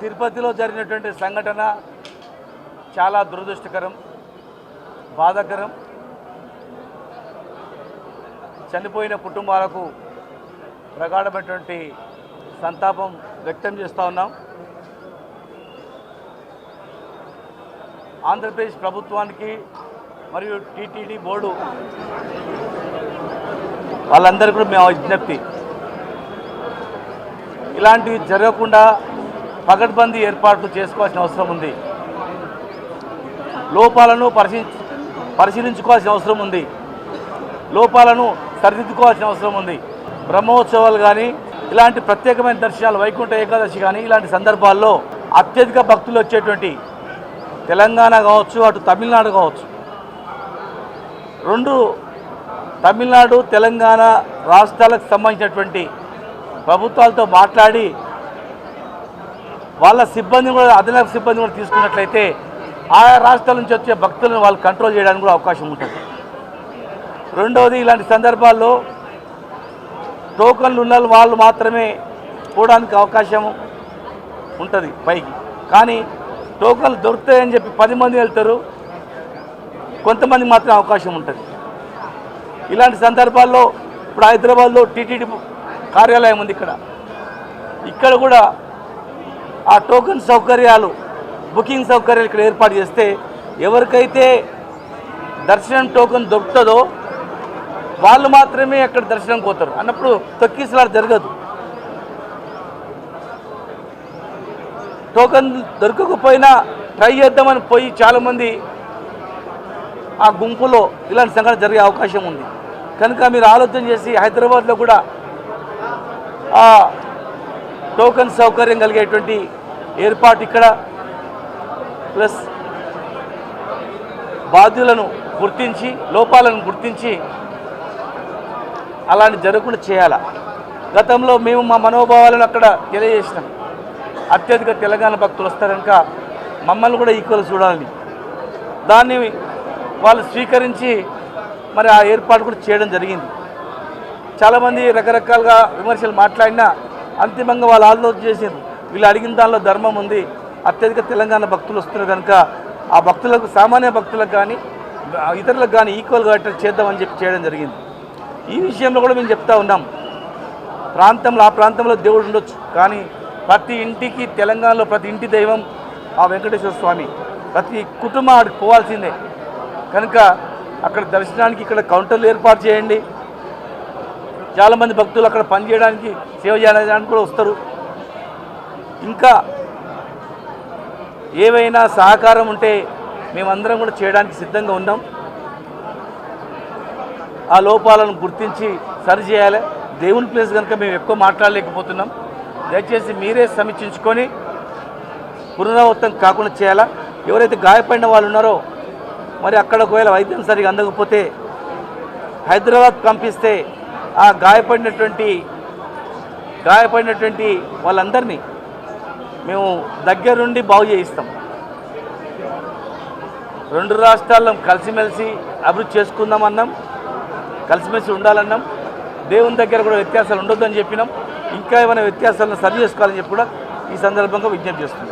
తిరుపతిలో జరిగినటువంటి సంఘటన చాలా దురదృష్టకరం, బాధాకరం. చనిపోయిన కుటుంబాలకు ప్రగాఢమైనటువంటి సంతాపం వ్యక్తం చేస్తూ ఉన్నాం. ఆంధ్రప్రదేశ్ ప్రభుత్వానికి మరియు టీటీడీ బోర్డు వాళ్ళందరికీ కూడా మేము విజ్ఞప్తి, ఇలాంటివి జరగకుండా పకడ్బందీ ఏర్పాట్లు చేసుకోవాల్సిన అవసరం ఉంది. లోపాలను పరిశీలించుకోవాల్సిన అవసరం ఉంది. లోపాలను సరిదిద్దుకోవాల్సిన అవసరం ఉంది. బ్రహ్మోత్సవాలు కానీ, ఇలాంటి ప్రత్యేకమైన దర్శనాలు, వైకుంఠ ఏకాదశి కానీ, ఇలాంటి సందర్భాల్లో అత్యధిక భక్తులు వచ్చేటువంటి తెలంగాణ కావచ్చు, అటు తమిళనాడు కావచ్చు, రెండు తమిళనాడు తెలంగాణ రాష్ట్రాలకు సంబంధించినటువంటి ప్రభుత్వాలతో మాట్లాడి వాళ్ళ సిబ్బందిని కూడా, అదనపు సిబ్బంది కూడా తీసుకున్నట్లయితే ఆయా రాష్ట్రాల నుంచి వచ్చే భక్తులను వాళ్ళు కంట్రోల్ చేయడానికి కూడా అవకాశం ఉంటుంది. రెండవది, ఇలాంటి సందర్భాల్లో టోకన్లు ఉన్న వాళ్ళు మాత్రమే పోవడానికి అవకాశం ఉంటుంది పైకి. కానీ టోకన్లు దొరుకుతాయని చెప్పి 10 మంది వెళ్తారు, కొంతమంది మాత్రం అవకాశం ఉంటుంది. ఇలాంటి సందర్భాల్లో ఇప్పుడు హైదరాబాద్లో టీటీడీ కార్యాలయం ఉంది. ఇక్కడ కూడా ఆ టోకన్ సౌకర్యాలు, బుకింగ్ సౌకర్యాలు ఇక్కడ ఏర్పాటు చేస్తే ఎవరికైతే దర్శనం టోకన్ దొరుకుతుందో వాళ్ళు మాత్రమే అక్కడ దర్శనం పోతారు. అన్నప్పుడు తొక్కిసలాట జరగదు. టోకన్ దొరకకపోయినా ట్రై చేద్దామని పోయి చాలామంది ఆ గుంపులో ఇలాంటి సంఘటన జరిగే అవకాశం ఉంది. కనుక మీరు ఆలోచన చేసి హైదరాబాద్లో కూడా ఆ టోకన్ సౌకర్యం కలిగేటువంటి ఏర్పాటు ఇక్కడ, ప్లస్ బాధ్యులను గుర్తించి, లోపాలను గుర్తించి అలాంటి జరగకుండా చేయాలి. గతంలో మేము మా మనోభావాలను అక్కడ తెలియజేసినాం. అత్యధిక తెలంగాణ భక్తులు వస్తారు కనుక మమ్మల్ని కూడా ఈక్వల్ చూడాలని, దాన్ని వాళ్ళు స్వీకరించి మరి ఆ ఏర్పాటు కూడా చేయడం జరిగింది. చాలామంది రకరకాలుగా విమర్శలు మాట్లాడినా అంతిమంగా వాళ్ళు ఆలోచన చేసింది, వీళ్ళు అడిగిన దానిలో ధర్మం ఉంది, అత్యధిక తెలంగాణ భక్తులు వస్తున్నారు కనుక ఆ భక్తులకు, సామాన్య భక్తులకు కానీ ఇతరులకు కానీ ఈక్వల్గా చేద్దామని చెప్పి చేయడం జరిగింది. ఈ విషయంలో కూడా మేము చెప్తా ఉన్నాం, ప్రాంతంలో ఆ ప్రాంతంలో దేవుడు ఉండొచ్చు, కానీ ప్రతి ఇంటికి, తెలంగాణలో ప్రతి ఇంటి దైవం ఆ వెంకటేశ్వర స్వామి. ప్రతి కుటుంబం ఆడికి పోవాల్సిందే. కనుక అక్కడ దర్శనానికి ఇక్కడ కౌంటర్లు ఏర్పాటు చేయండి. చాలామంది భక్తులు అక్కడ పనిచేయడానికి, సేవ చేయడానికి కూడా వస్తారు. ఇంకా ఏవైనా సహకారం ఉంటే మేమందరం కూడా చేయడానికి సిద్ధంగా ఉన్నాం. ఆ లోపాలను గుర్తించి సరిచేయాలి. దేవుని ప్లేస్ కనుక మేము ఎక్కువ మాట్లాడలేకపోతున్నాం. దయచేసి మీరే సమీక్షించుకొని పునరావృతం కాకుండా చేయాలా. ఎవరైతే గాయపడిన వాళ్ళు ఉన్నారో మరి అక్కడ ఒకవేళ వైద్యం సరిగా అందకపోతే హైదరాబాద్ పంపిస్తే ఆ గాయపడినటువంటి వాళ్ళందరినీ మేము దగ్గరుండి బాగు చేయిస్తాం. రెండు రాష్ట్రాల్లో కలిసిమెలిసి అభివృద్ధి చేసుకుందామన్నాం, కలిసిమెలిసి ఉండాలన్నాం. దేవుని దగ్గర కూడా వ్యత్యాసాలు ఉండొద్దని చెప్పినాం. ఇంకా ఏమైనా వ్యత్యాసాలను సరి చేసుకోవాలని చెప్పి కూడా ఈ సందర్భంగా విజ్ఞప్తి చేస్తున్నాం.